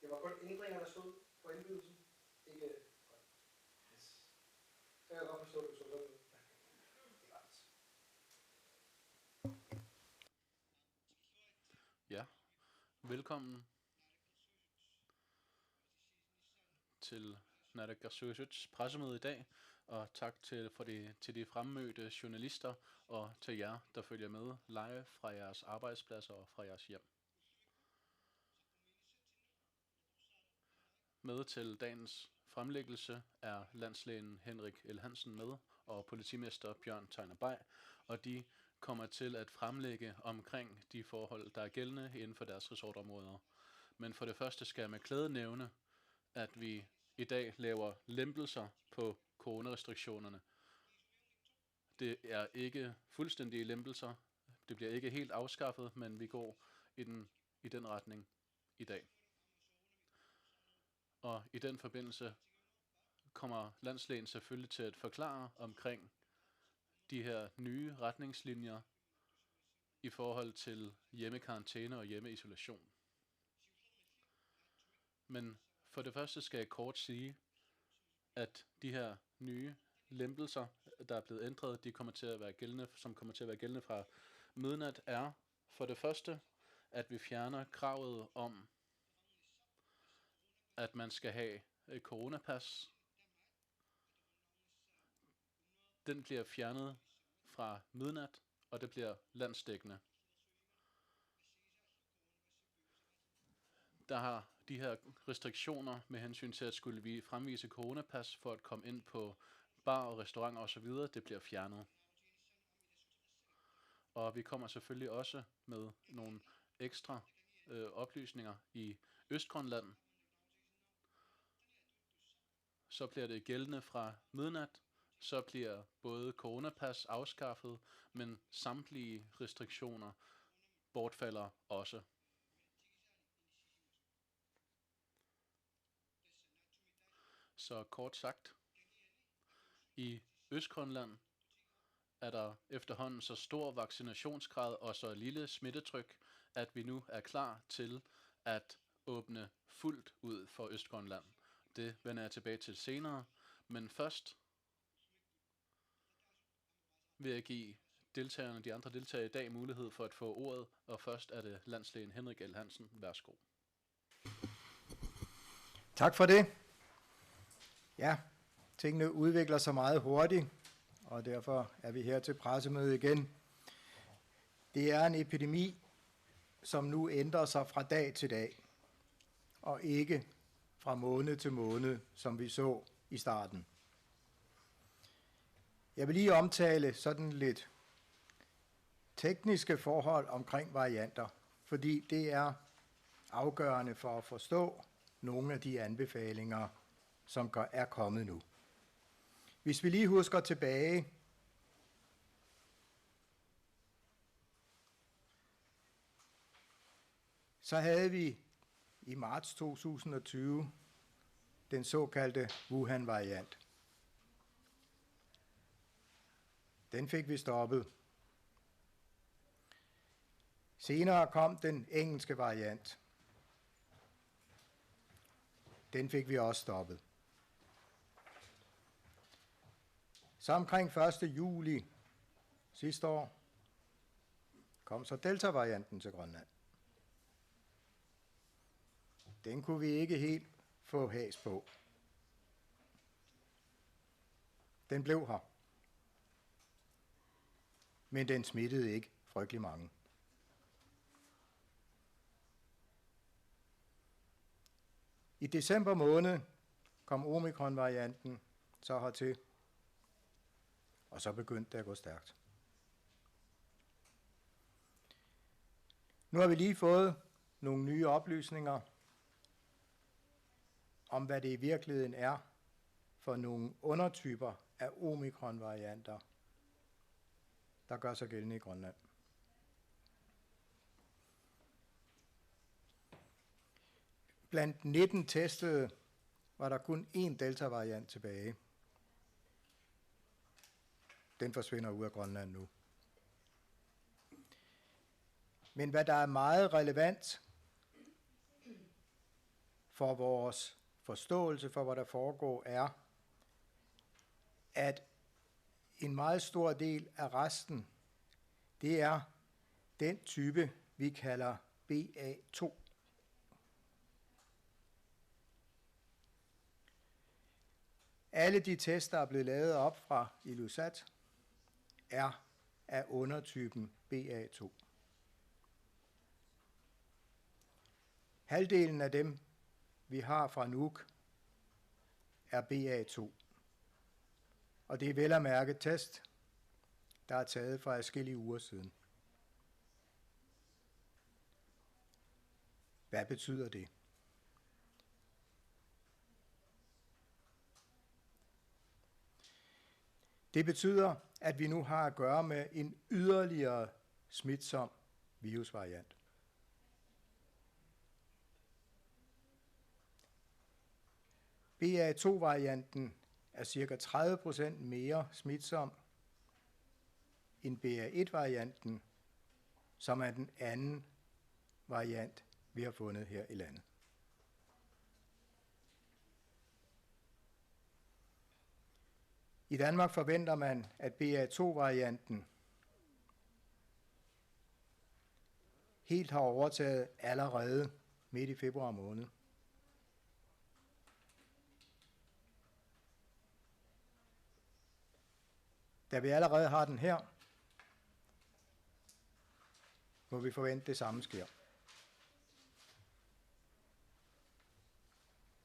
Det var kun ændringer, der stod på indbydelsen. Ikke... Yes. Så kan jeg godt forstå, at du så sådan. Det er rart. Ja, velkommen til Naalakkersuisuts pressemøde i dag, og tak til de fremmødte journalister og til jer, der følger med live fra jeres arbejdspladser og fra jeres hjem. Med til dagens fremlæggelse er landslægen Henrik L. Hansen med og politimester Bjørn Tegner Bay, og de kommer til at fremlægge omkring de forhold, der er gældende inden for deres resortområder. Men for det første skal jeg med glæde nævne, at vi i dag laver lempelser på coronarestriktionerne. Det er ikke fuldstændige lempelser. Det bliver ikke helt afskaffet, men vi går i den retning i dag. Og i den forbindelse kommer landslægen selvfølgelig til at forklare omkring de her nye retningslinjer i forhold til hjemmekarantæne og hjemmeisolation. Men for det første skal jeg kort sige, at de her nye lempelser, der er blevet ændret, de kommer til at være gældende, som kommer til at være gældende fra midnat, er for det første, at vi fjerner kravet om, at man skal have et coronapas. Den bliver fjernet fra midnat, og det bliver landsdækkende. Der har de her restriktioner med hensyn til, at skulle vi fremvise coronapas for at komme ind på bar og restauranter osv., det bliver fjernet. Og vi kommer selvfølgelig også med nogle ekstra oplysninger i Østgrønland. Så bliver det gældende fra midnat, så bliver både coronapas afskaffet, men samtlige restriktioner bortfalder også. Så kort sagt, i Østgrønland er der efterhånden så stor vaccinationsgrad og så lille smittetryk, at vi nu er klar til at åbne fuldt ud for Østgrønland. Det vender jeg tilbage til senere, men først vil jeg give de andre deltagere i dag mulighed for at få ordet, og først er det landslægen Henrik L. Hansen. Værsgo. Tak for det. Ja, tingene udvikler sig meget hurtigt, og derfor er vi her til pressemøde igen. Det er en epidemi, som nu ændrer sig fra dag til dag, og ikke fra måned til måned, som vi så i starten. Jeg vil lige omtale sådan lidt tekniske forhold omkring varianter, fordi det er afgørende for at forstå nogle af de anbefalinger, som er kommet nu. Hvis vi lige husker tilbage, så havde vi i marts 2020 den såkaldte Wuhan-variant. Den fik vi stoppet. Senere kom den engelske variant. Den fik vi også stoppet. Så omkring 1. juli sidste år kom så Delta-varianten til Grønland. Den kunne vi ikke helt få has på. Den blev her. Men den smittede ikke frygtelig mange. I december måned kom Omikron-varianten så hertil, og så begyndte det at gå stærkt. Nu har vi lige fået nogle nye oplysninger om, hvad det i virkeligheden er for nogle undertyper af Omikron-varianter, der gør sig gældende i Grønland. Blandt 19 testede var der kun én Delta-variant tilbage. Den forsvinder ud af Grønland nu. Men hvad der er meget relevant for vores forståelse for, hvad der foregår, er, at en meget stor del af resten, det er den type, vi kalder BA2. Alle de tests, der er blevet lavet op fra Ilulissat, er af undertypen BA2. Halvdelen af dem, vi har fra Nuuk, er BA2. Og det er vel at mærke test, der er taget for adskillige uger siden. Hvad betyder det? Det betyder, at vi nu har at gøre med en yderligere smitsom virusvariant. BA2-varianten er ca. 30% mere smitsom end BA1-varianten, som er den anden variant, vi har fundet her i landet. I Danmark forventer man, at BA2-varianten helt har overtaget allerede midt i februar måned. Da vi allerede har den her, må vi forvente, det samme sker.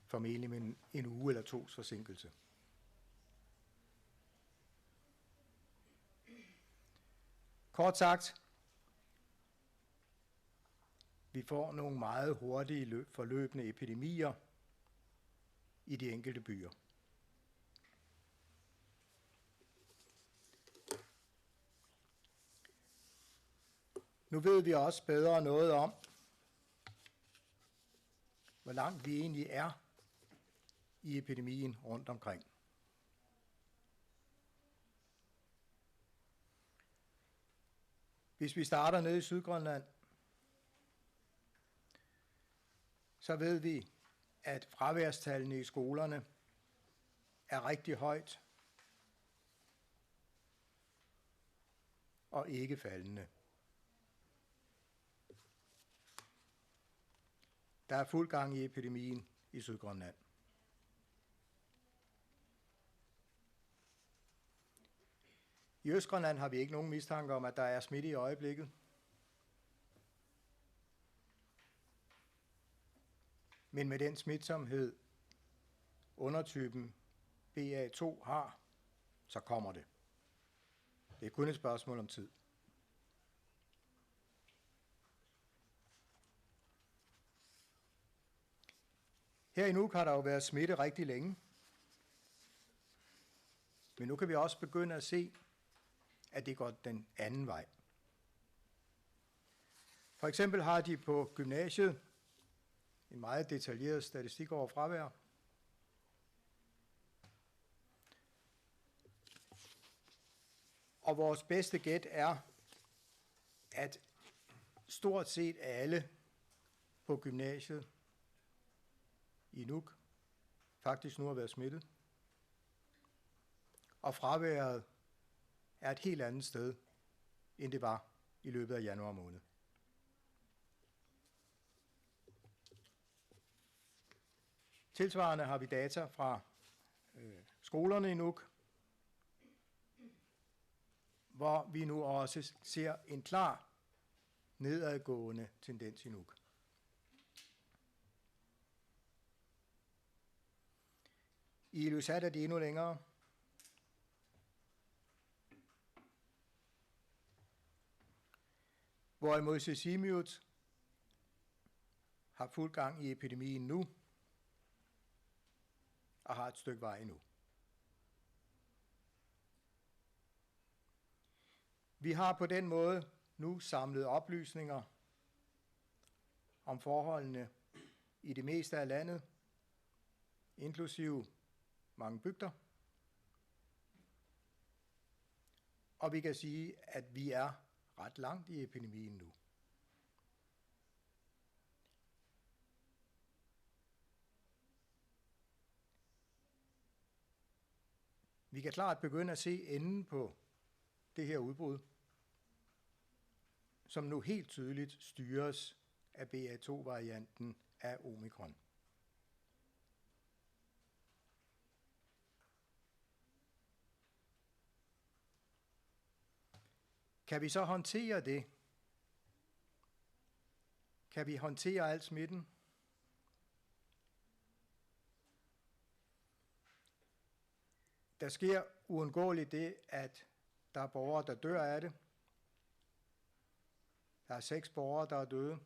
Formentlig med en uge eller tos forsinkelse. Kort sagt, vi får nogle meget hurtige forløbende epidemier i de enkelte byer. Nu ved vi også bedre noget om, hvor langt vi egentlig er i epidemien rundt omkring. Hvis vi starter nede i Sydgrønland, så ved vi, at fraværstallene i skolerne er rigtig højt og ikke faldende. Der er fuld gang i epidemien i Sydgrønland. I Østgrønland har vi ikke nogen mistanke om, at der er smitte i øjeblikket. Men med den smitsomhed, undertypen BA2 har, så kommer det. Det er kun et spørgsmål om tid. Her i Nuuk har der jo været smitte rigtig længe. Men nu kan vi også begynde at se, at det går den anden vej. For eksempel har de på gymnasiet en meget detaljeret statistik over fravær. Og vores bedste gæt er, at stort set alle på gymnasiet i Nuuk faktisk nu har været smittet. Og fraværet er et helt andet sted, end det var i løbet af januar måned. Tilsvarende har vi data fra skolerne i Nuuk, hvor vi nu også ser en klar nedadgående tendens i Nuuk. I Ilulissat er det endnu længere. Hvorimod Sisimiut har fuld gang i epidemien nu, og har et stykke vej endnu. Vi har på den måde nu samlet oplysninger om forholdene i det meste af landet, inklusive mange bygder. Og vi kan sige, at vi er ret langt i epidemien nu. Vi kan klart begynde at se enden på det her udbrud, som nu helt tydeligt styres af BA2-varianten af omikron. Kan vi så håndtere det? Kan vi håndtere al smitten? Der sker uundgåeligt det, at der er borgere, der dør af det. Der er 6 borgere, der er døde.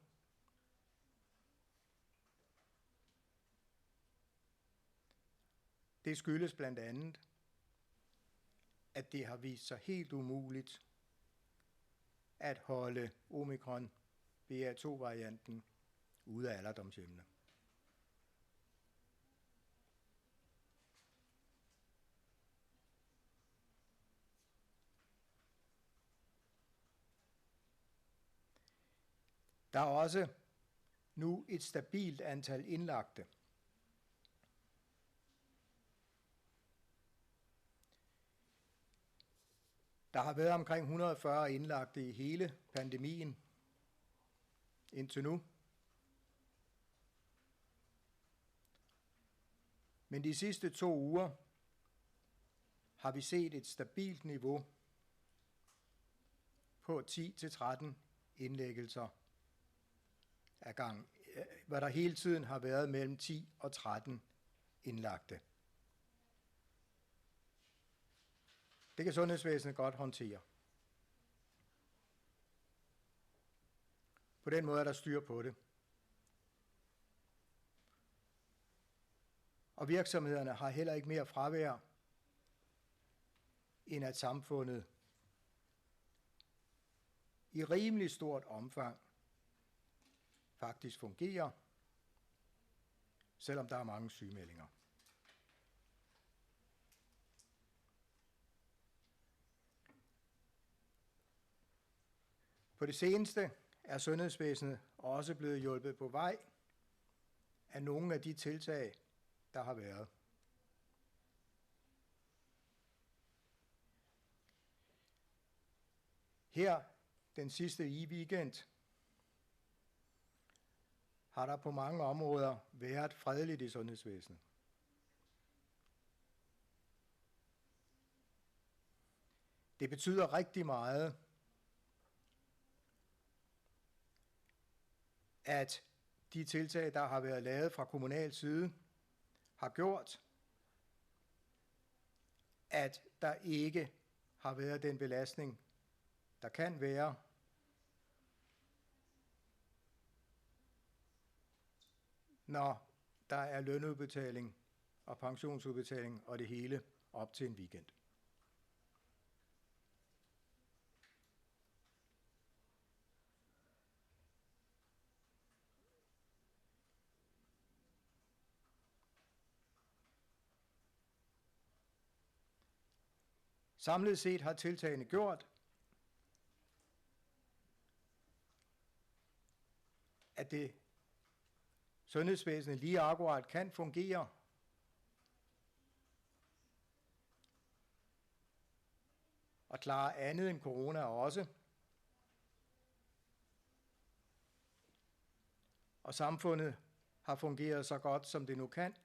Det skyldes blandt andet, at det har vist sig helt umuligt at holde omikron BA2-varianten ude af alderdomshjemmene. Der er også nu et stabilt antal indlagte. Der har været omkring 140 indlagte i hele pandemien indtil nu. Men de sidste 2 uger har vi set et stabilt niveau på 10-13 indlæggelser ad gang, hvor der hele tiden har været mellem 10 og 13 indlagte. Det kan sundhedsvæsenet godt håndtere. På den måde er der styr på det. Og virksomhederne har heller ikke mere fravær, end at samfundet i rimelig stort omfang faktisk fungerer, selvom der er mange sygemeldinger. På det seneste er sundhedsvæsenet også blevet hjulpet på vej af nogle af de tiltag, der har været. Her den sidste weekend har der på mange områder været fredeligt i sundhedsvæsenet. Det betyder rigtig meget, at de tiltag, der har været lavet fra kommunal side, har gjort, at der ikke har været den belastning, der kan være, når der er lønudbetaling og pensionsudbetaling og det hele op til en weekend. Samlet set har tiltagene gjort, at det sundhedsvæsenet lige akkurat kan fungere, og klare andet end corona også. Og samfundet har fungeret så godt, som det nu kan,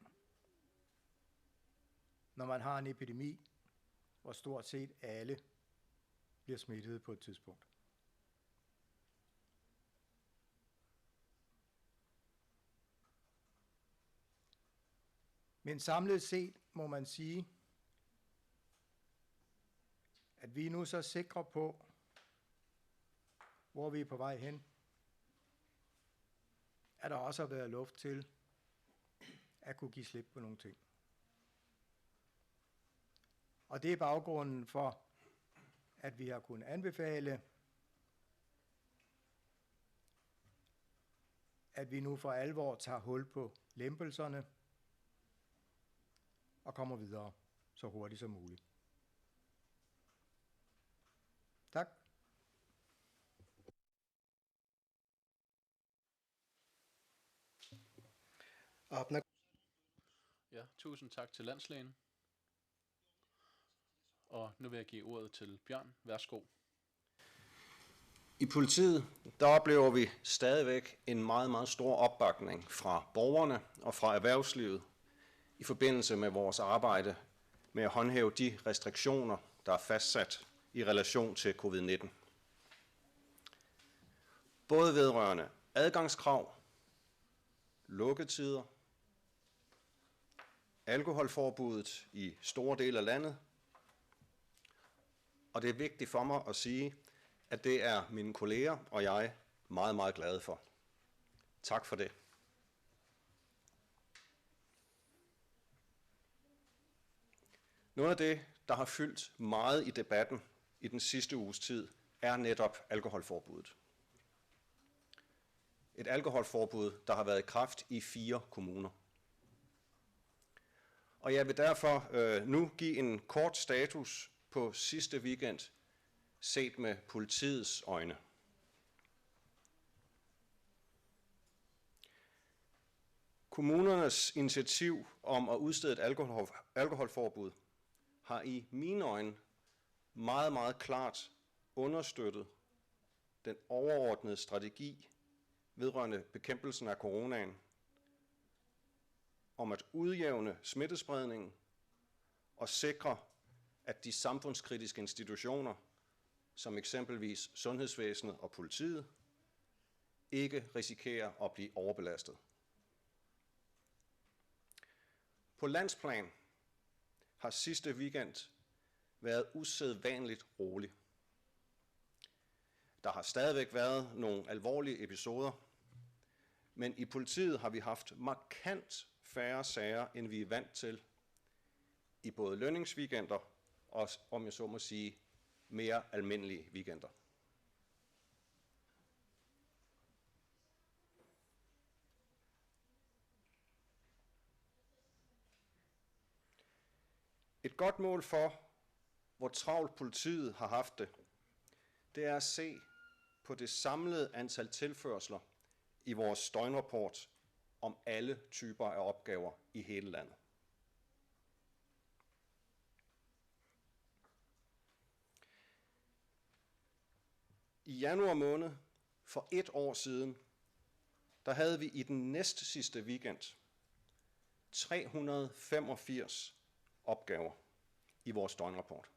når man har en epidemi, hvor stort set alle bliver smittet på et tidspunkt. Men samlet set må man sige, at vi er nu så sikre på, hvor vi er på vej hen, at der også har været luft til at kunne give slip på nogle ting. Og det er baggrunden for, at vi har kunnet anbefale, at vi nu for alvor tager hul på lempelserne og kommer videre så hurtigt som muligt. Tak. Ja, tusind tak til landslægen. Og nu vil jeg give ordet til Bjørn. Værsgo. I politiet, der oplever vi stadigvæk en meget, meget stor opbakning fra borgerne og fra erhvervslivet i forbindelse med vores arbejde med at håndhæve de restriktioner, der er fastsat i relation til covid-19. Både vedrørende adgangskrav, lukketider, alkoholforbuddet i store dele af landet, og det er vigtigt for mig at sige, at det er mine kolleger og jeg meget, meget glade for. Tak for det. Noget af det, der har fyldt meget i debatten i den sidste uges tid, er netop alkoholforbuddet. Et alkoholforbud, der har været i kraft i 4 kommuner. Og jeg vil derfor nu give en kort status på sidste weekend, set med politiets øjne. Kommunernes initiativ om at udstede et alkoholforbud har i mine øjne meget, meget klart understøttet den overordnede strategi vedrørende bekæmpelsen af coronaen om at udjævne smittespredningen og sikre, at de samfundskritiske institutioner, som eksempelvis sundhedsvæsenet og politiet, ikke risikerer at blive overbelastet. På landsplan har sidste weekend været usædvanligt rolig. Der har stadigvæk været nogle alvorlige episoder, men i politiet har vi haft markant færre sager, end vi er vant til i både lønningsweekender og, om jeg så må sige, mere almindelige weekender. Et godt mål for, hvor travlt politiet har haft det, det er at se på det samlede antal tilførsler i vores døgnrapport om alle typer af opgaver i hele landet. I januar måned for 1 år siden, der havde vi i den næstsidste weekend 385 opgaver i vores døgnrapport.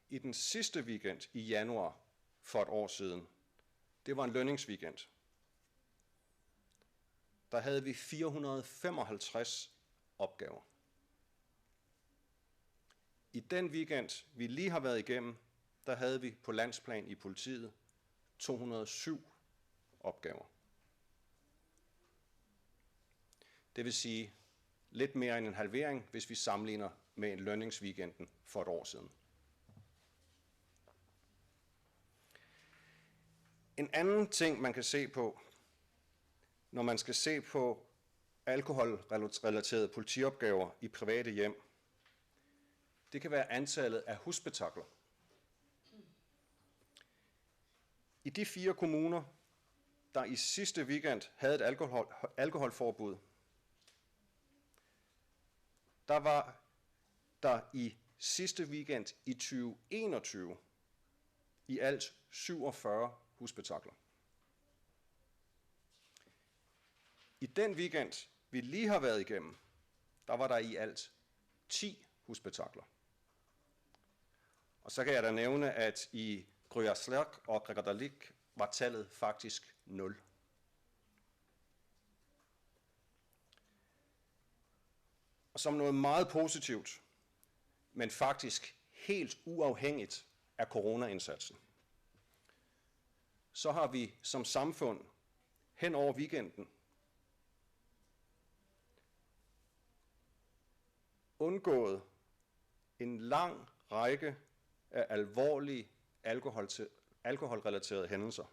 I den sidste weekend i januar for 1 år siden, det var en lønningsweekend, der havde vi 455 opgaver. I den weekend, vi lige har været igennem, der havde vi på landsplan i politiet 207 opgaver. Det vil sige lidt mere end en halvering, hvis vi sammenligner med en lønningsweekenden for 1 år siden. En anden ting, man kan se på, når man skal se på alkoholrelaterede politiopgaver i private hjem, det kan være antallet af husspektakler. I de 4 kommuner, der i sidste weekend havde et alkoholforbud, der var der i sidste weekend i 2021 i alt 47 husspektakler. I den weekend, vi lige har været igennem, der var der i alt 10 husspektakler. Og så kan jeg da nævne, at i Grøjersværk og Gregerdalik var tallet faktisk 0. Og som noget meget positivt, men faktisk helt uafhængigt af coronaindsatsen, så har vi som samfund hen over weekenden undgået en lang række af alvorlige alkoholrelaterede hændelser.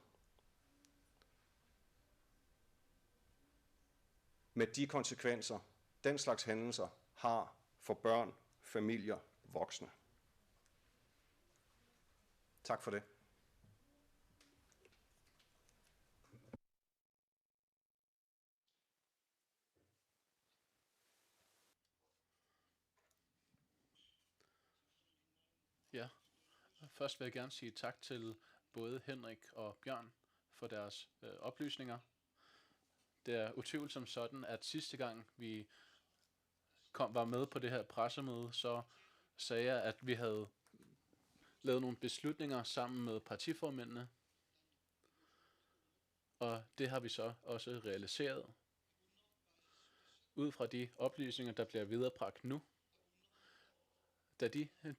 Med de konsekvenser, den slags hændelser har for børn, familier, voksne. Tak for det. Først vil jeg gerne sige tak til både Henrik og Bjørn for deres oplysninger. Det er utvivlsomt sådan, at sidste gang vi var med på det her pressemøde, så sagde jeg, at vi havde lavet nogle beslutninger sammen med partiformændene, og det har vi så også realiseret. Ud fra de oplysninger, der bliver viderebragt nu, da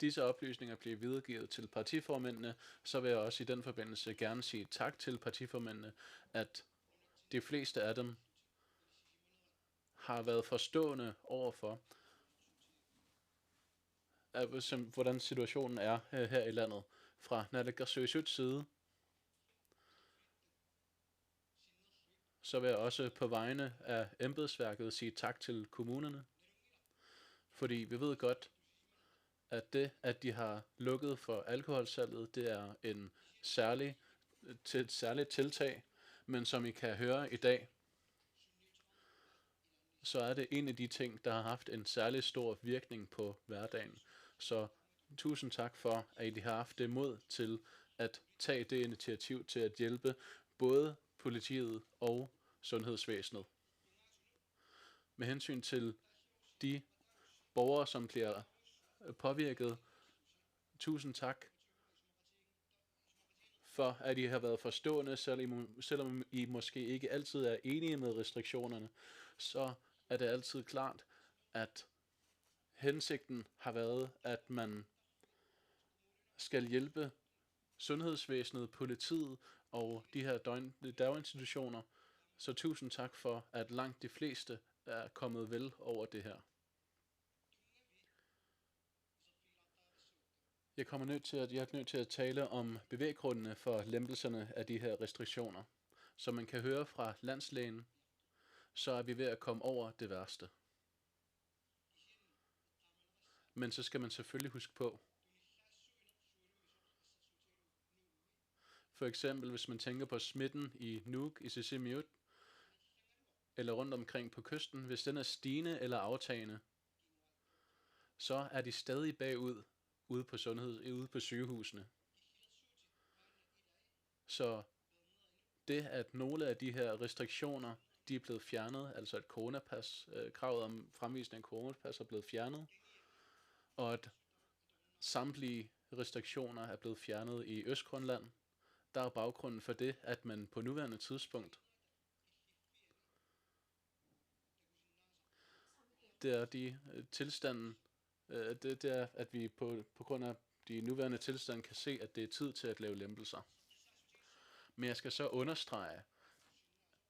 disse oplysninger bliver videregivet til partiformændene, så vil jeg også i den forbindelse gerne sige tak til partiformændene, at de fleste af dem har været forstående overfor, hvordan situationen er her i landet. Fra Naalakkersuisuts side, så vil jeg også på vegne af embedsværket sige tak til kommunerne, fordi vi ved godt, at det, at de har lukket for alkoholsalget, det er et særligt tiltag, men som I kan høre i dag, så er det en af de ting, der har haft en særlig stor virkning på hverdagen. Så tusind tak for, at I har haft det mod til at tage det initiativ til at hjælpe både politiet og sundhedsvæsenet. Med hensyn til de borgere, som bliver påvirket, tusind tak for, at I har været forstående, selvom I måske ikke altid er enige med restriktionerne, så er det altid klart, at hensigten har været, at man skal hjælpe sundhedsvæsenet, politiet og de her daginstitutioner. Så tusind tak for, at langt de fleste er kommet vel over det her. Jeg er nødt til at tale om bevæggrundene for lempelserne af de her restriktioner. Som man kan høre fra landslægen, så er vi ved at komme over det værste. Men så skal man selvfølgelig huske på, for eksempel hvis man tænker på smitten i Nuuk, i Sisimiut, eller rundt omkring på kysten, hvis den er stigende eller aftagende, så er de stadig bagud ude på sygehusene. Så det, at nogle af de her restriktioner, de er blevet fjernet, altså et coronapas, kravet om fremvisning af coronapas er blevet fjernet, og at samtlige restriktioner er blevet fjernet i Østgrønland, der er baggrunden for det, at man på nuværende tidspunkt, det er de tilstanden, det er, at vi på grund af de nuværende tilstande kan se, at det er tid til at lave lempelser. Men jeg skal så understrege,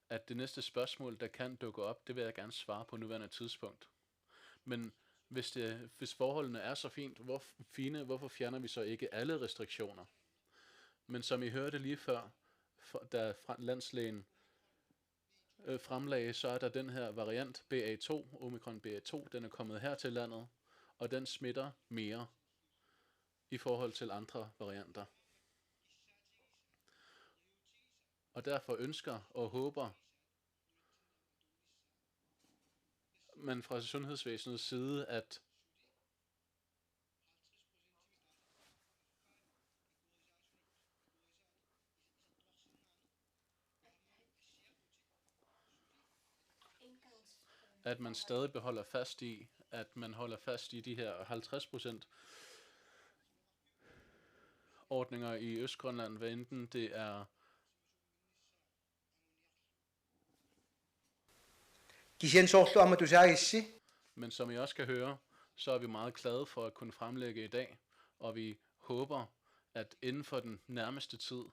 at det næste spørgsmål, der kan dukke op, det vil jeg gerne svare på nuværende tidspunkt. Men hvis forholdene er så fine, hvorfor fjerner vi så ikke alle restriktioner? Men som I hørte lige før, da landslægen fremlagde, så er der den her variant BA2, Omikron BA2, den er kommet her til landet, og den smitter mere i forhold til andre varianter. Og derfor ønsker og håber man fra sundhedsvæsenets side, at man stadig beholder fast i, at man holder fast i de her 50% ordninger i Østgrønland, hvad enten det er men som I også kan høre, så er vi meget glade for at kunne fremlægge i dag, og vi håber, at inden for den nærmeste tid,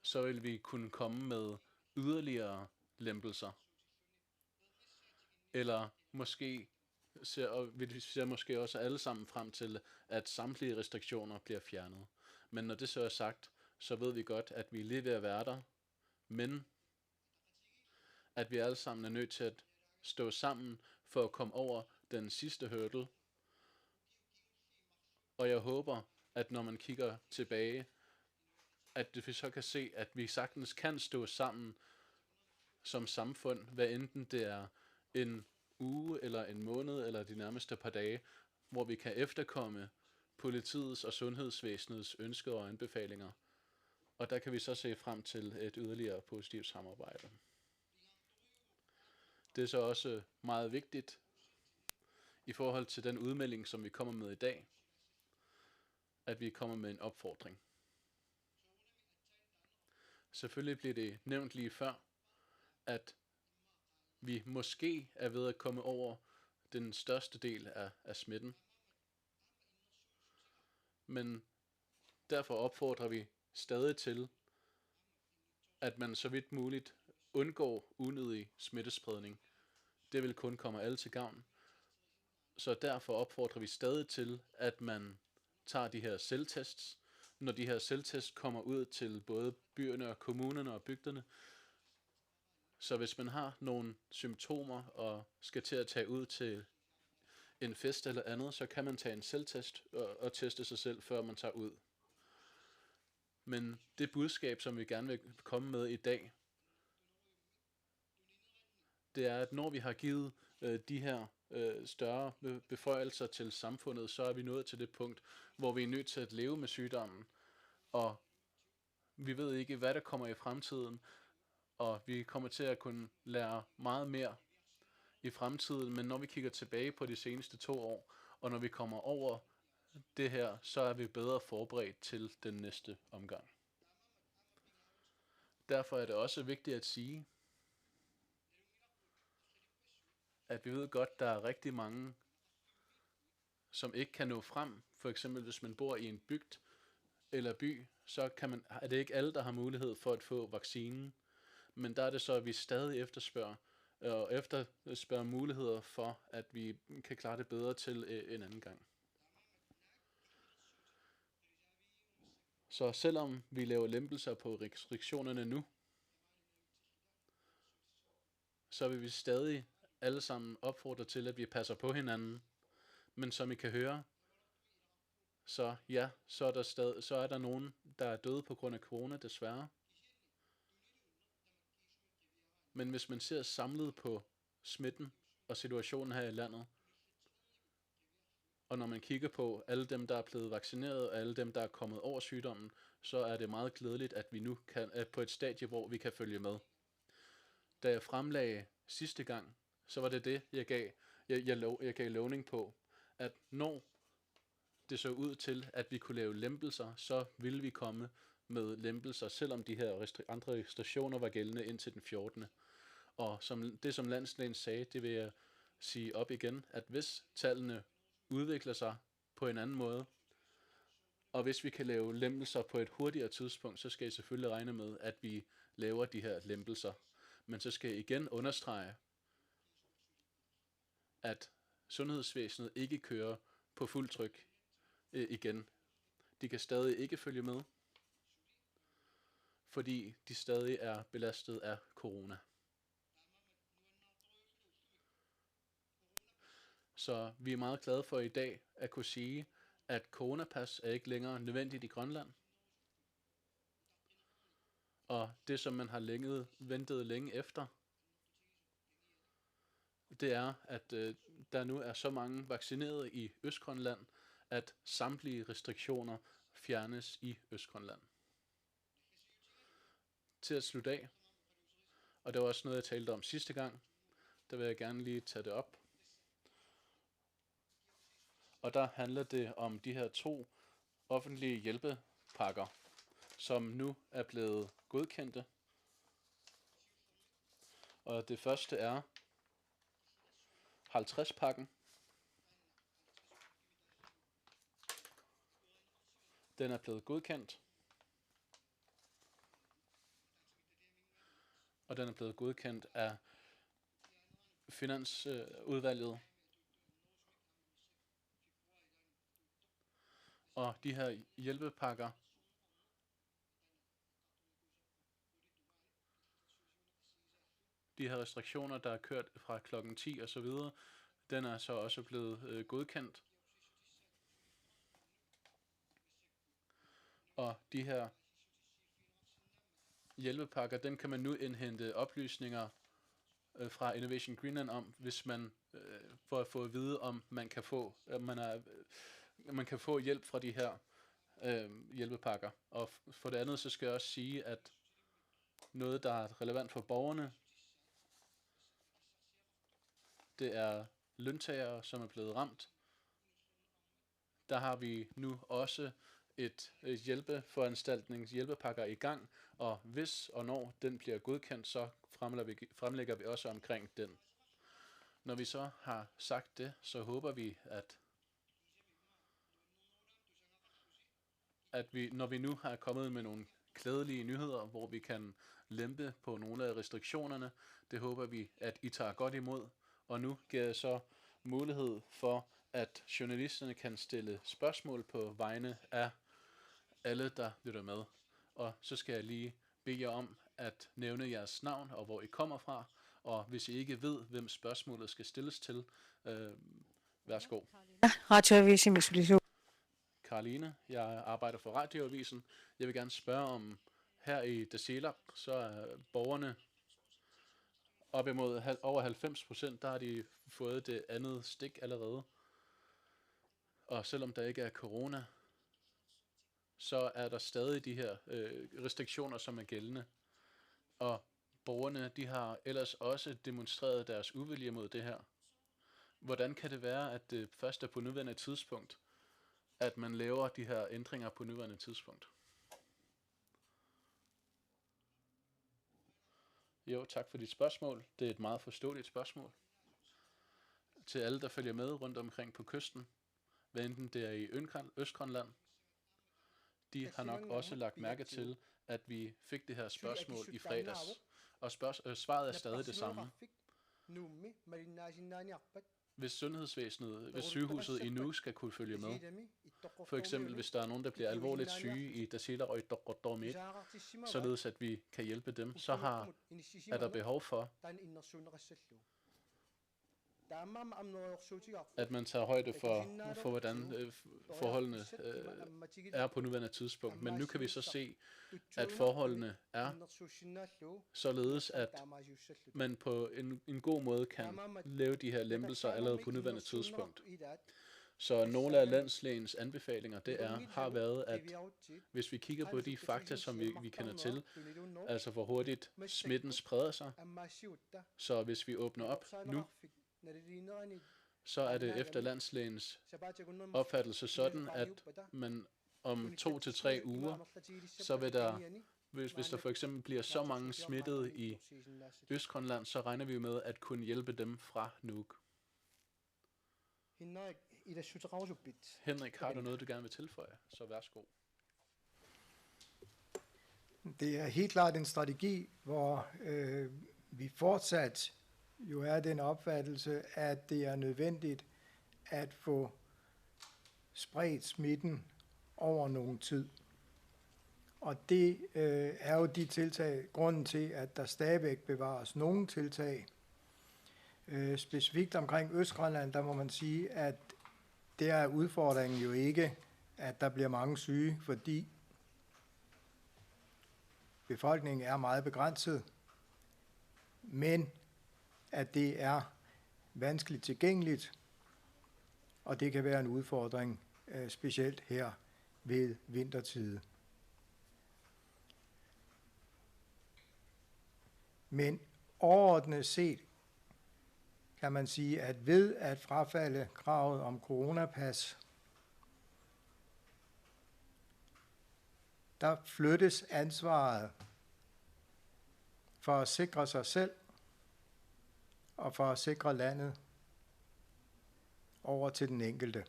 så vil vi kunne komme med yderligere lempelser. Eller måske vi ser måske også alle sammen frem til, at samtlige restriktioner bliver fjernet. Men når det så er sagt, så ved vi godt, at vi er lige ved at være der, men at vi alle sammen er nødt til at stå sammen for at komme over den sidste hurdle. Og jeg håber, at når man kigger tilbage, at vi så kan se, at vi sagtens kan stå sammen som samfund, hvad enten det er en uge eller en måned eller de nærmeste par dage, hvor vi kan efterkomme politiets og sundhedsvæsenets ønsker og anbefalinger. Og der kan vi så se frem til et yderligere positivt samarbejde. Det er så også meget vigtigt i forhold til den udmelding, som vi kommer med i dag, at vi kommer med en opfordring. Selvfølgelig bliver det nævnt lige før, at vi måske er ved at komme over den største del af smitten. Men derfor opfordrer vi stadig til, at man så vidt muligt undgår unødig smittespredning. Det vil kun komme alle til gavn. Så derfor opfordrer vi stadig til, at man tager de her selvtests. Når de her selvtests kommer ud til både byerne og kommunerne og bygderne, så hvis man har nogle symptomer og skal til at tage ud til en fest eller andet, så kan man tage en selvtest og teste sig selv, før man tager ud. Men det budskab, som vi gerne vil komme med i dag, det er, at når vi har givet de her større beføjelser til samfundet, så er vi nået til det punkt, hvor vi er nødt til at leve med sygdommen. Og vi ved ikke, hvad der kommer i fremtiden, og vi kommer til at kunne lære meget mere i fremtiden, men når vi kigger tilbage på de seneste 2 år, og når vi kommer over det her, så er vi bedre forberedt til den næste omgang. Derfor er det også vigtigt at sige, at vi ved godt, der er rigtig mange, som ikke kan nå frem. For eksempel hvis man bor i en bygd eller by, så er det ikke alle, der har mulighed for at få vaccinen. Men der er det så, at vi stadig efterspørger muligheder for, at vi kan klare det bedre til en anden gang. Så selvom vi laver lempelser på restriktionerne nu, så vil vi stadig alle sammen opfordre til, at vi passer på hinanden. Men som I kan høre, så ja, så er der nogen, der er døde på grund af corona, desværre. Men hvis man ser samlet på smitten og situationen her i landet, og når man kigger på alle dem, der er blevet vaccineret, og alle dem, der er kommet over sygdommen, så er det meget glædeligt, at vi nu er på et stadie, hvor vi kan følge med. Da jeg fremlagde sidste gang, så var det jeg gav lovning på, at når det så ud til, at vi kunne lave lempelser, så ville vi komme med lempelser, selvom de her andre restriktioner var gældende indtil den 14. Og som landslægen sagde, det vil jeg sige op igen, at hvis tallene udvikler sig på en anden måde, og hvis vi kan lave lempelser på et hurtigere tidspunkt, så skal I selvfølgelig regne med, at vi laver de her lempelser. Men så skal jeg igen understrege, at sundhedsvæsenet ikke kører på fuld tryk igen. De kan stadig ikke følge med, fordi de stadig er belastet af corona. Så vi er meget glade for i dag at kunne sige, at coronapas er ikke længere nødvendigt i Grønland. Og det, som man har ventet længe efter, det er, at der nu er så mange vaccinerede i Østgrønland, at samtlige restriktioner fjernes i Østgrønland. Til at slutte af, og det var også noget, jeg talte om sidste gang, der vil jeg gerne lige tage det op. Og der handler det om de her 2 offentlige hjælpepakker, som nu er blevet godkendte. Og det første er 50-pakken. Den er blevet godkendt. Og den er blevet godkendt af Finansudvalget. Og de her hjælpepakker, de her restriktioner, der er kørt fra klokken 10 og så videre, den er så også blevet godkendt. Og de her hjælpepakker, dem kan man nu indhente oplysninger fra Innovation Greenland om, hvis man for at få at vide, om man kan få, man kan få hjælp fra de her hjælpepakker. Og for det andet, så skal jeg også sige, at noget, der er relevant for borgerne, det er løntagere, som er blevet ramt. Der har vi nu også et hjælpepakker i gang, og hvis og når den bliver godkendt, så fremlægger vi også omkring den. Når vi så har sagt det, så håber vi, at vi, når vi nu har kommet med nogle glædelige nyheder, hvor vi kan lempe på nogle af restriktionerne, det håber vi, at I tager godt imod. Og nu giver jeg så mulighed for, at journalisterne kan stille spørgsmål på vegne af alle, der lytter med. Og så skal jeg lige bede jer om at nævne jeres navn og hvor I kommer fra. Og hvis I ikke ved, hvem spørgsmålet skal stilles til, værsgo. Radioavisen Isolation. Karoline, jeg arbejder for Radioavisen. Jeg vil gerne spørge om, her i Tasiilaq, så er borgerne op imod over 90%, der har de fået det andet stik allerede. Og selvom der ikke er corona, så er der stadig de her restriktioner, som er gældende. Og borgerne, de har ellers også demonstreret deres uvilje mod det her. Hvordan kan det være, at det først er på nuværende tidspunkt, at man laver de her ændringer på nuværende tidspunkt? Jo, tak for dit spørgsmål. Det er et meget forståeligt spørgsmål. Til alle, der følger med rundt omkring på kysten, hvad enten det er i Østgrønland, de har nok også lagt mærke til, at vi fik det her spørgsmål i fredags. Og svaret er stadig det samme. Hvis sundhedsvæsenet, hvis sygehuset i Nuuk skal kunne følge med, for eksempel hvis der er nogen, der bliver alvorligt syge i Tasiilaq og i Qaqortoq, således at vi kan hjælpe dem, så er der behov for, at man tager højde for hvordan forholdene er på nuværende tidspunkt. Men nu kan vi så se, at forholdene er således, at man på en god måde kan lave de her lempelser allerede på nuværende tidspunkt. Så nogle af landslægens anbefalinger, har været, at hvis vi kigger på de fakta, som vi kender til, altså hvor hurtigt smitten spreder sig, så hvis vi åbner op nu, så er det efter landslægens opfattelse sådan, at man om 2 til 3 uger, så vil der, hvis der for eksempel bliver så mange smittede i Østgrønland, så regner vi med at kunne hjælpe dem fra Nuuk. Henrik, har du noget, du gerne vil tilføje? Så værsgo. Det er helt klart en strategi, hvor vi fortsat jo er den opfattelse, at det er nødvendigt at få spredt smitten over nogen tid. Og det er jo de tiltag, grunden til, at der stadigvæk bevares nogle tiltag. Specifikt omkring Østgrønland, der må man sige, at der er udfordringen jo ikke, at der bliver mange syge, fordi befolkningen er meget begrænset, men at det er vanskeligt tilgængeligt, og det kan være en udfordring, specielt her ved vintertid. Men overordnet set kan man sige, at ved at frafalde kravet om coronapas, der flyttes ansvaret for at sikre sig selv og for at sikre landet over til den enkelte.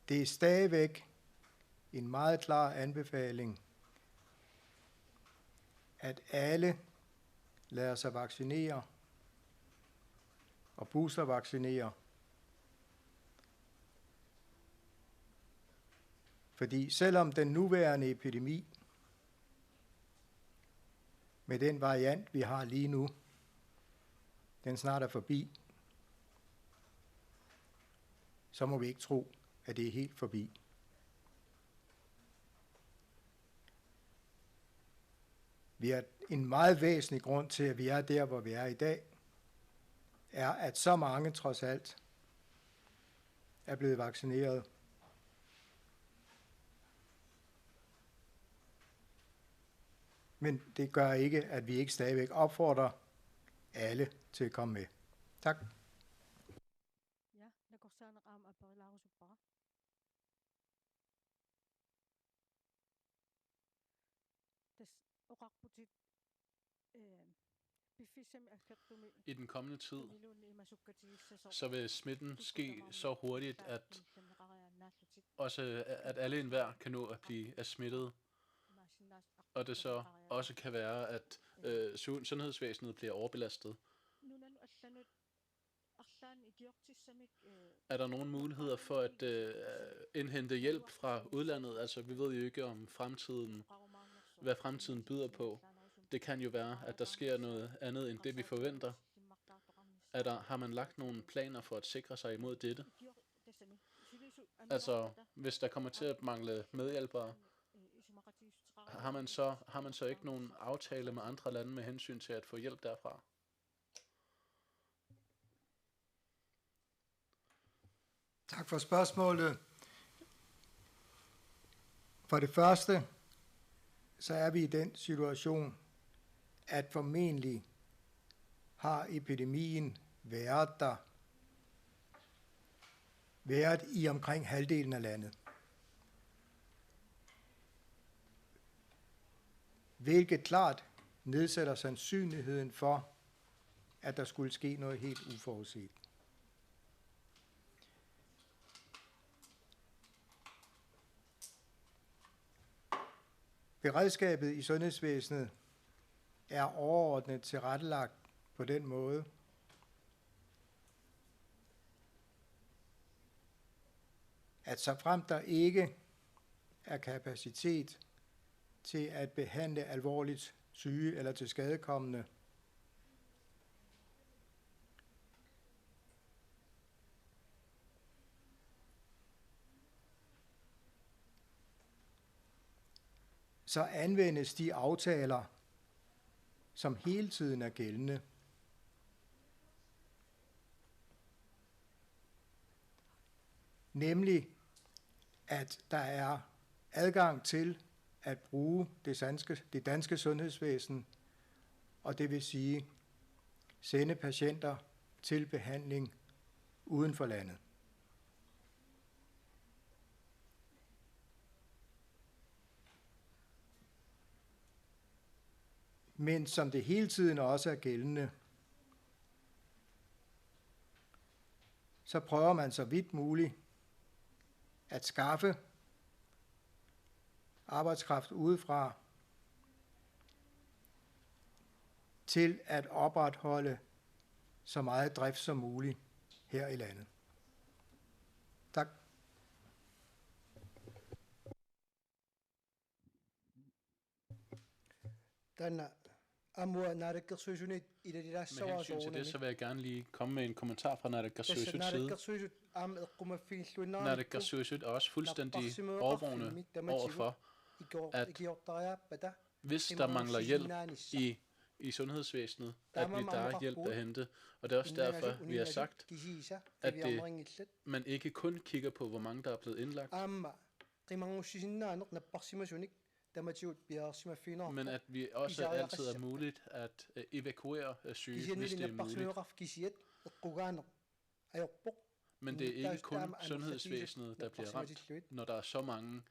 Det er stadigvæk en meget klar anbefaling, at alle lader sig vaccinere og boostervaccinere, fordi selvom den nuværende epidemi med den variant, vi har lige nu, den snart er forbi, så må vi ikke tro, at det er helt forbi. Vi har en meget væsentlig grund til, at vi er der, hvor vi er i dag, er, at så mange trods alt er blevet vaccineret. Men det gør ikke, at vi ikke stadigvæk opfordrer alle til at komme med. Tak. Ja, nakorsaana qaam aperilaarusuppaqa. Tas oqarputit biffissami akkertumi I den kommende tid, ilunni imasukkatigissasor. så vil smitten ske så hurtigt, at også at alle enhver kan nå at blive smittet, og det så også kan være, at sundhedsvæsenet bliver overbelastet. Er der nogen muligheder for at indhente hjælp fra udlandet? Altså, vi ved jo ikke om fremtiden, hvad fremtiden byder på. Det kan jo være, at der sker noget andet end det, vi forventer. Har man lagt nogle planer for at sikre sig imod dette? Altså, hvis der kommer til at mangle medhjælpere, har man så ikke nogen aftale med andre lande med hensyn til at få hjælp derfra? Tak for spørgsmålet. For det første, så er vi i den situation, at formentlig har epidemien været i omkring halvdelen af landet. Hvilket klart nedsætter sandsynligheden for, at der skulle ske noget helt uforudset. Beredskabet i sundhedsvæsenet er overordnet tilrettelagt på den måde, at såfremt der ikke er kapacitet til at behandle alvorligt syge eller tilskadekomne, så anvendes de aftaler, som hele tiden er gældende. Nemlig, at der er adgang til at bruge det danske sundhedsvæsen, og det vil sige sende patienter til behandling uden for landet. Men som det hele tiden også er gældende, så prøver man så vidt muligt at skaffe arbejdskraft udefra til at opretholde så meget drift som muligt her i landet. Tak. Tänä ammua naarikkersuisunit Med hensyn til ilalilassavaasoornami. det, så vil jeg gerne lige komme med en kommentar fra Naalakkersuisuts side. Naarikkersuisut am eqqumaffigilluinnaarnikku Naalakkersuisut er også fuldstændig overvågne overfor, at hvis der mangler hjælp i sundhedsvæsenet, at der er hjælp at hente. Og det er også derfor, vi har sagt, at man ikke kun kigger på, hvor mange der er blevet indlagt, men at vi også altid er muligt at evakuere syge, hvis det er muligt. Men det er ikke kun sundhedsvæsenet, der bliver ramt, når der er så mange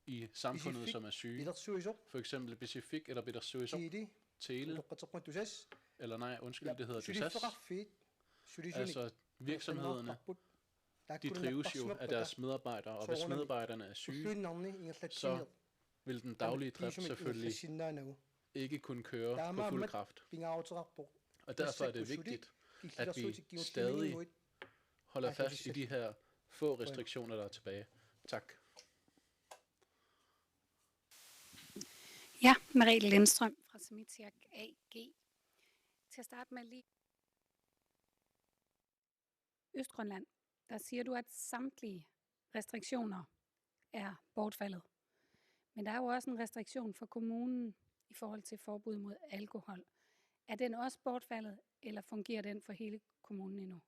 i samfundet, som er syge. For eksempel Pacific eller Biddersuiso, Tele, eller nej, undskyld, det hedder DUSAS. Altså virksomhederne, de drives jo af deres medarbejdere, og hvis medarbejderne er syge, så vil den daglige drift selvfølgelig ikke kunne køre på fuld kraft. Og derfor er det vigtigt, at vi stadig holder fast i de her få restriktioner, der er tilbage. Tak. Ja, Marie Lindstrøm fra Semitiak AG. Til at starte med lige Østgrønland, der siger du, at samtlige restriktioner er bortfaldet. Men der er jo også en restriktion for kommunen i forhold til forbud mod alkohol. Er den også bortfaldet, eller fungerer den for hele kommunen endnu?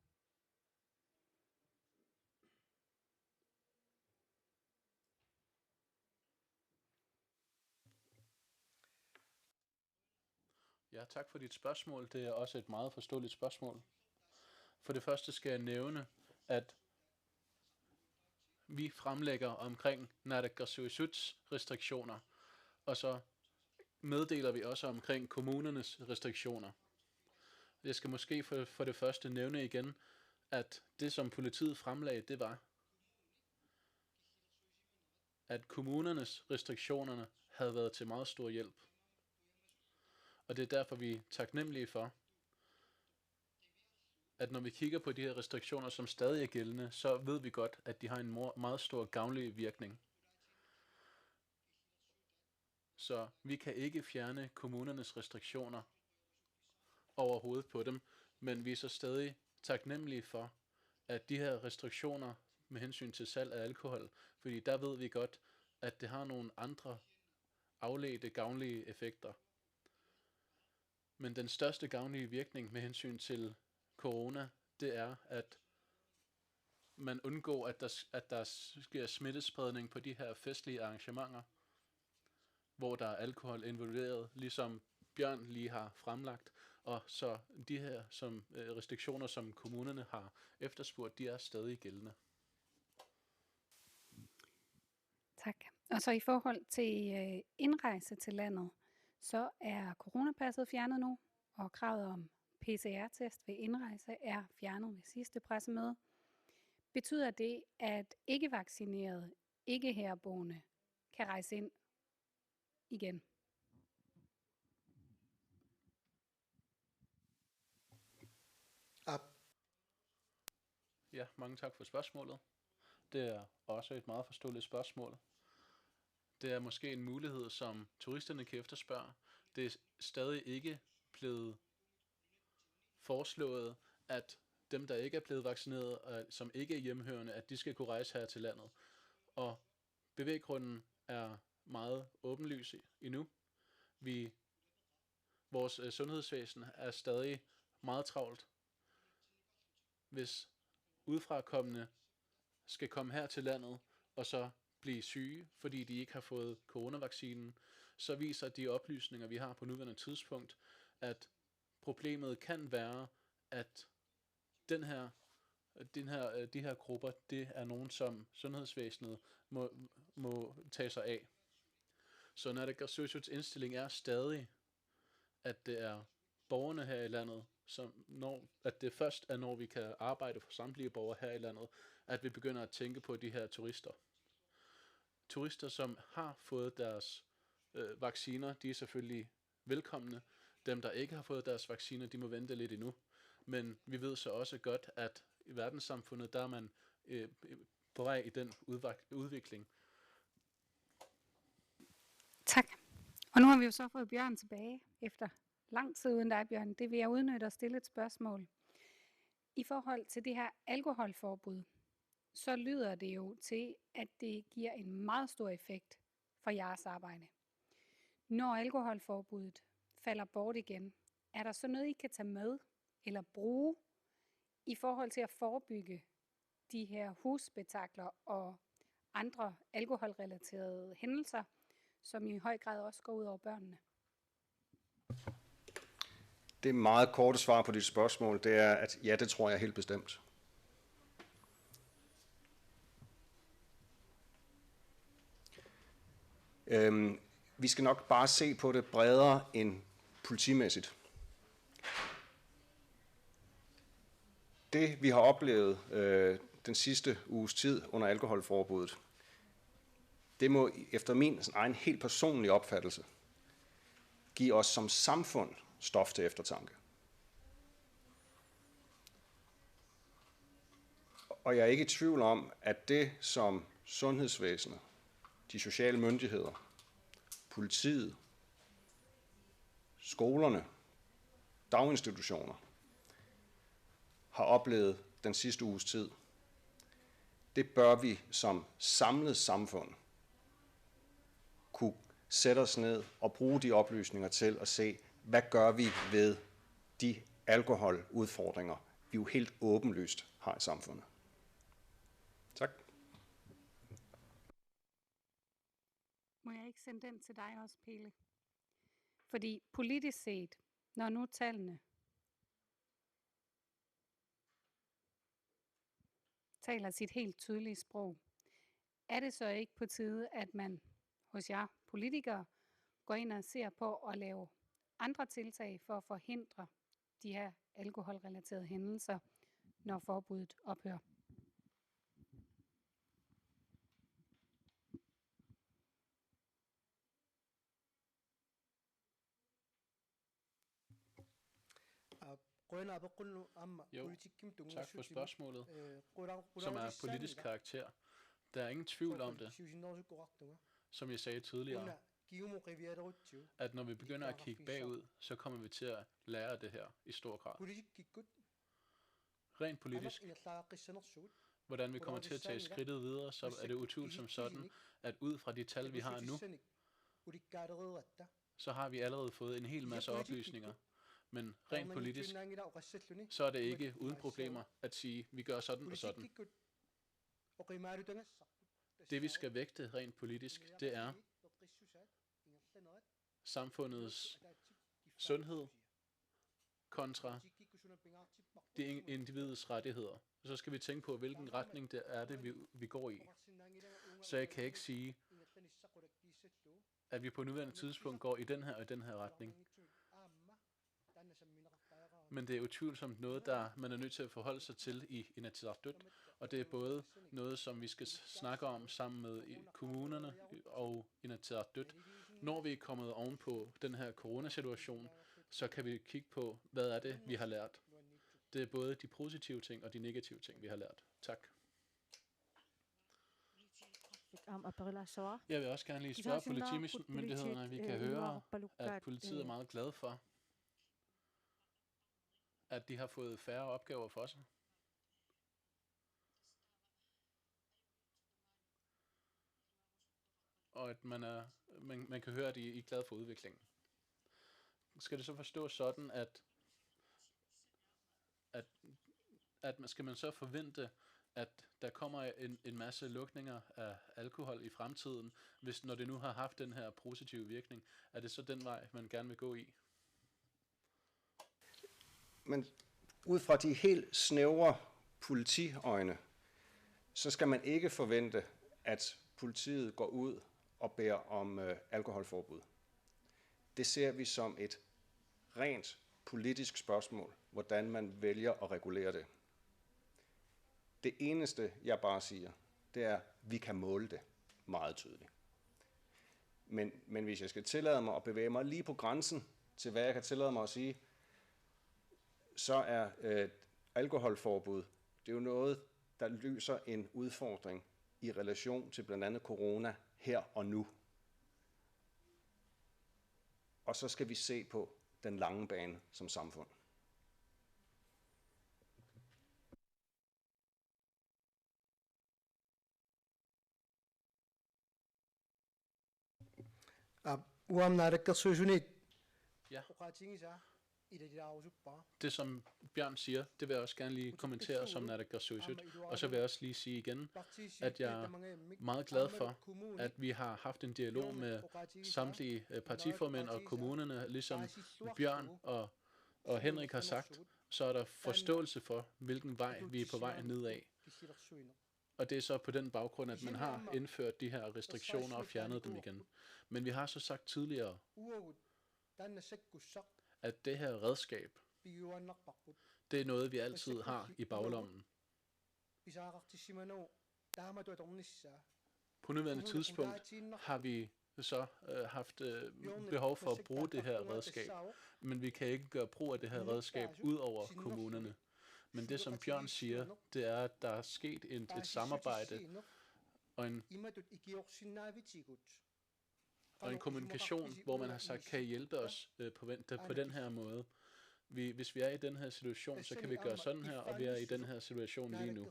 Ja, tak for dit spørgsmål. Det er også et meget forståeligt spørgsmål. For det første skal jeg nævne, at vi fremlægger omkring naalakkersuisuts restriktioner, og så meddeler vi også omkring kommunernes restriktioner. Jeg skal måske for det første nævne igen, at det som politiet fremlagde, det var, at kommunernes restriktionerne havde været til meget stor hjælp. Og det er derfor, vi er taknemmelige for, at når vi kigger på de her restriktioner, som stadig er gældende, så ved vi godt, at de har en meget stor gavnlig virkning. Så vi kan ikke fjerne kommunernes restriktioner over hovedet på dem, men vi er så stadig taknemmelige for, at de her restriktioner med hensyn til salg af alkohol, fordi der ved vi godt, at det har nogle andre afledte gavnlige effekter. Men den største gavnlige virkning med hensyn til corona, det er, at man undgår, at der sker smittespredning på de her festlige arrangementer, hvor der er alkohol involveret, ligesom Bjørn lige har fremlagt, og så de her restriktioner, som kommunerne har efterspurgt, de er stadig gældende. Tak. Og så i forhold til indrejse til landet, så er coronapasset fjernet nu, og kravet om PCR-test ved indrejse er fjernet ved sidste pressemøde. Betyder det, at ikke-vaccinerede, ikke herboende kan rejse ind igen? Ja, mange tak for spørgsmålet. Det er også et meget forståeligt spørgsmål. Det er måske en mulighed, som turisterne kan efterspørge. Det er stadig ikke blevet foreslået, at dem, der ikke er blevet vaccineret, og som ikke er hjemmehørende, at de skal kunne rejse her til landet. Og bevæggrunden er meget åbenlys endnu. Vores sundhedsvæsen er stadig meget travlt. Hvis udefrakommende skal komme her til landet, og så blive syge, fordi de ikke har fået coronavaccinen, så viser de oplysninger, vi har på nuværende tidspunkt, at problemet kan være, at de her grupper, det er nogen, som sundhedsvæsenet må tage sig af. Så naalakkersuisuts indstilling er stadig, at det er borgerne her i landet, at det først er, når vi kan arbejde for samtlige borgere her i landet, at vi begynder at tænke på de her turister. Turister, som har fået deres vacciner, de er selvfølgelig velkomne. Dem, der ikke har fået deres vacciner, de må vente lidt endnu. Men vi ved så også godt, at i verdenssamfundet, der er man på vej i den udvikling. Tak. Og nu har vi jo så fået Bjørn tilbage efter lang tid uden dig, Bjørn. Det vil jeg udnytte og stille et spørgsmål. I forhold til det her alkoholforbud, så lyder det jo til, at det giver en meget stor effekt for jeres arbejde. Når alkoholforbuddet falder bort igen, er der så noget, I kan tage med eller bruge i forhold til at forebygge de her husspektakler og andre alkoholrelaterede hændelser, som i høj grad også går ud over børnene? Det meget korte svar på dit spørgsmål, det er, at ja, det tror jeg helt bestemt. Vi skal nok bare se på det bredere end politimæssigt. Det, vi har oplevet den sidste uges tid under alkoholforbuddet, det må efter min egen helt personlige opfattelse give os som samfund stof til eftertanke. Og jeg er ikke i tvivl om, at det som sundhedsvæsenet, de sociale myndigheder, politiet, skolerne, daginstitutioner har oplevet den sidste uges tid, det bør vi som samlet samfund kunne sætte os ned og bruge de oplysninger til at se, hvad gør vi ved de alkoholudfordringer, vi jo helt åbenlyst har i samfundet. Tak. Må jeg ikke sende den til dig også, Pelle? Fordi politisk set, Når nu tallene taler sit helt tydelige sprog, er det så ikke på tide, at man hos jer politikere går ind og ser på at lave andre tiltag for at forhindre de her alkoholrelaterede hændelser, når forbuddet ophører? Jo, tak for spørgsmålet, som er politisk karakter. Der er ingen tvivl om det, som jeg sagde tidligere, at når vi begynder at kigge bagud, så kommer vi til at lære det her i stor grad. Rent politisk, hvordan vi kommer til at tage skridtet videre, så er det utvivlsomt sådan, at ud fra de tal, vi har nu, så har vi allerede fået en hel masse oplysninger. Men rent politisk, så er det ikke uden problemer at sige, vi gør sådan og sådan. Det vi skal vægte rent politisk, det er samfundets sundhed kontra det individets rettigheder. Så skal vi tænke på, hvilken retning det er vi går i. Så jeg kan ikke sige, at vi på nuværende tidspunkt går i den her og den her retning. Men det er utvivlsomt noget, man er nødt til at forholde sig til i Inatsisartut, og det er både noget, som vi skal snakke om sammen med kommunerne og Inatsisartut. Når vi er kommet ovenpå den her coronasituation, så kan vi kigge på, hvad er det, vi har lært. Det er både de positive ting og de negative ting, vi har lært. Tak. Jeg vil også gerne lige spørge politimyndighederne. Vi kan høre, at politiet er meget glade for, at de har fået færre opgaver for sig. Og at man kan høre, at I er glade for udviklingen. Skal det så forstås sådan, at skal man så forvente, at der kommer en masse lukninger af alkohol i fremtiden, når det nu har haft den her positive virkning? Er det så den vej, man gerne vil gå i? Men ud fra de helt snævre politiøjne, så skal man ikke forvente, at politiet går ud og beder om alkoholforbud. Det ser vi som et rent politisk spørgsmål, hvordan man vælger at regulere det. Det eneste, jeg bare siger, det er, at vi kan måle det meget tydeligt. Men hvis jeg skal tillade mig at bevæge mig lige på grænsen til, hvad jeg kan tillade mig at sige, så er alkoholforbud, det er jo noget, der løser en udfordring i relation til blandt andet corona her og nu. Og så skal vi se på den lange bane som samfund. Ja. Det som Bjørn siger, det vil jeg også gerne lige kommentere som naalakkersuisut. Og så vil jeg også lige sige igen, at jeg er meget glad for, at vi har haft en dialog med samtlige partiformænd og kommunerne, ligesom Bjørn og Henrik har sagt, så er der forståelse for, hvilken vej vi er på vej nedad. Og det er så på den baggrund, at man har indført de her restriktioner og fjernet dem igen. Men vi har så sagt tidligere, at det her redskab, det er noget, vi altid har i baglommen. På nuværende tidspunkt har vi så haft behov for at bruge det her redskab, men vi kan ikke gøre brug af det her redskab ud over kommunerne. Men det, som Bjørn siger, det er, at der er sket et samarbejde og en kommunikation, hvor man har sagt, kan I hjælpe os på den her måde? Hvis vi er i den her situation, så kan vi gøre sådan her, og vi er i den her situation lige nu.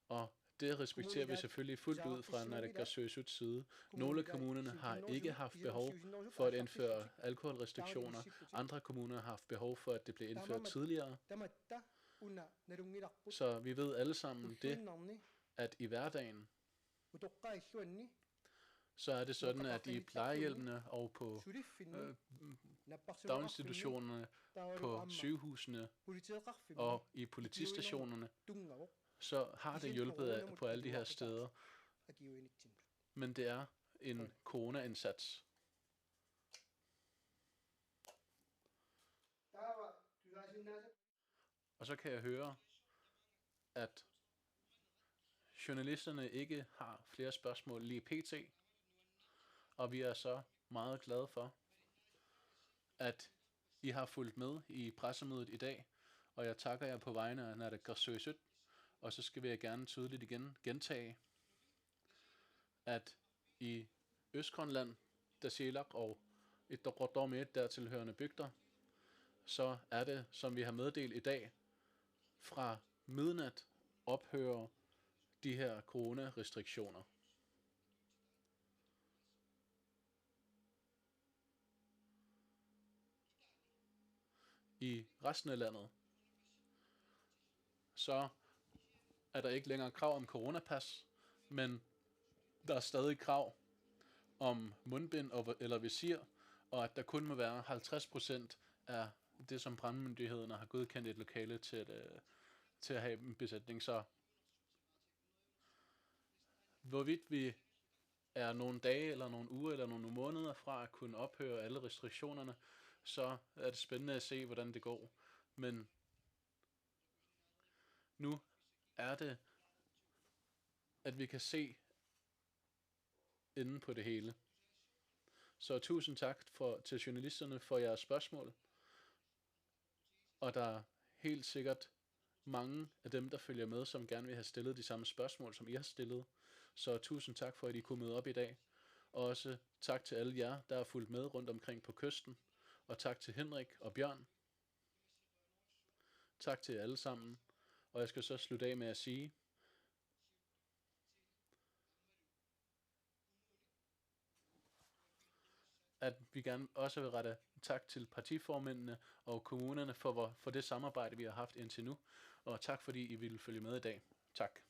Og det respekterer vi selvfølgelig fuldt ud fra naalakkersuisuts side. Nogle af kommunerne har ikke haft behov for at indføre alkoholrestriktioner. Andre kommuner har haft behov for, at det blev indført tidligere. Så vi ved alle sammen det, at i hverdagen, så er det sådan, at i plejehjemmene og på daginstitutionerne, på sygehusene og i politistationerne, så har det hjulpet på alle de her steder. Men det er en corona-indsats. Og så kan jeg høre, at journalisterne ikke har flere spørgsmål lige pt. Og vi er så meget glade for, at I har fulgt med i pressemødet i dag. Og jeg takker jer på vegne af Naalakkersuisut. Og så skal vi gerne tydeligt igen gentage, at i Østgrønland, Tasiilaq og Ittoqqortoormiit dertilhørende bygder, så er det, som vi har meddelt i dag, fra midnat ophører de her coronarestriktioner. I resten af landet, så er der ikke længere krav om coronapas, men der er stadig krav om mundbind eller visir, og at der kun må være 50% af det, som brandmyndighederne har godkendt et lokale til at have en besætning. Så hvorvidt vi er nogle dage, eller nogle uger, eller nogle måneder fra at kunne ophøre alle restriktionerne, så er det spændende at se, hvordan det går. Men nu er det, at vi kan se enden på det hele. Så tusind tak til journalisterne for jeres spørgsmål. Og der er helt sikkert mange af dem, der følger med, som gerne vil have stillet de samme spørgsmål, som I har stillet. Så tusind tak for, at I kunne møde op i dag. Og også tak til alle jer, der har fulgt med rundt omkring på kysten. Og tak til Henrik og Bjørn. Tak til jer alle sammen. Og jeg skal så slutte af med at sige, at vi gerne også vil rette tak til partiformændene og kommunerne for det samarbejde, vi har haft indtil nu. Og tak fordi I ville følge med i dag. Tak.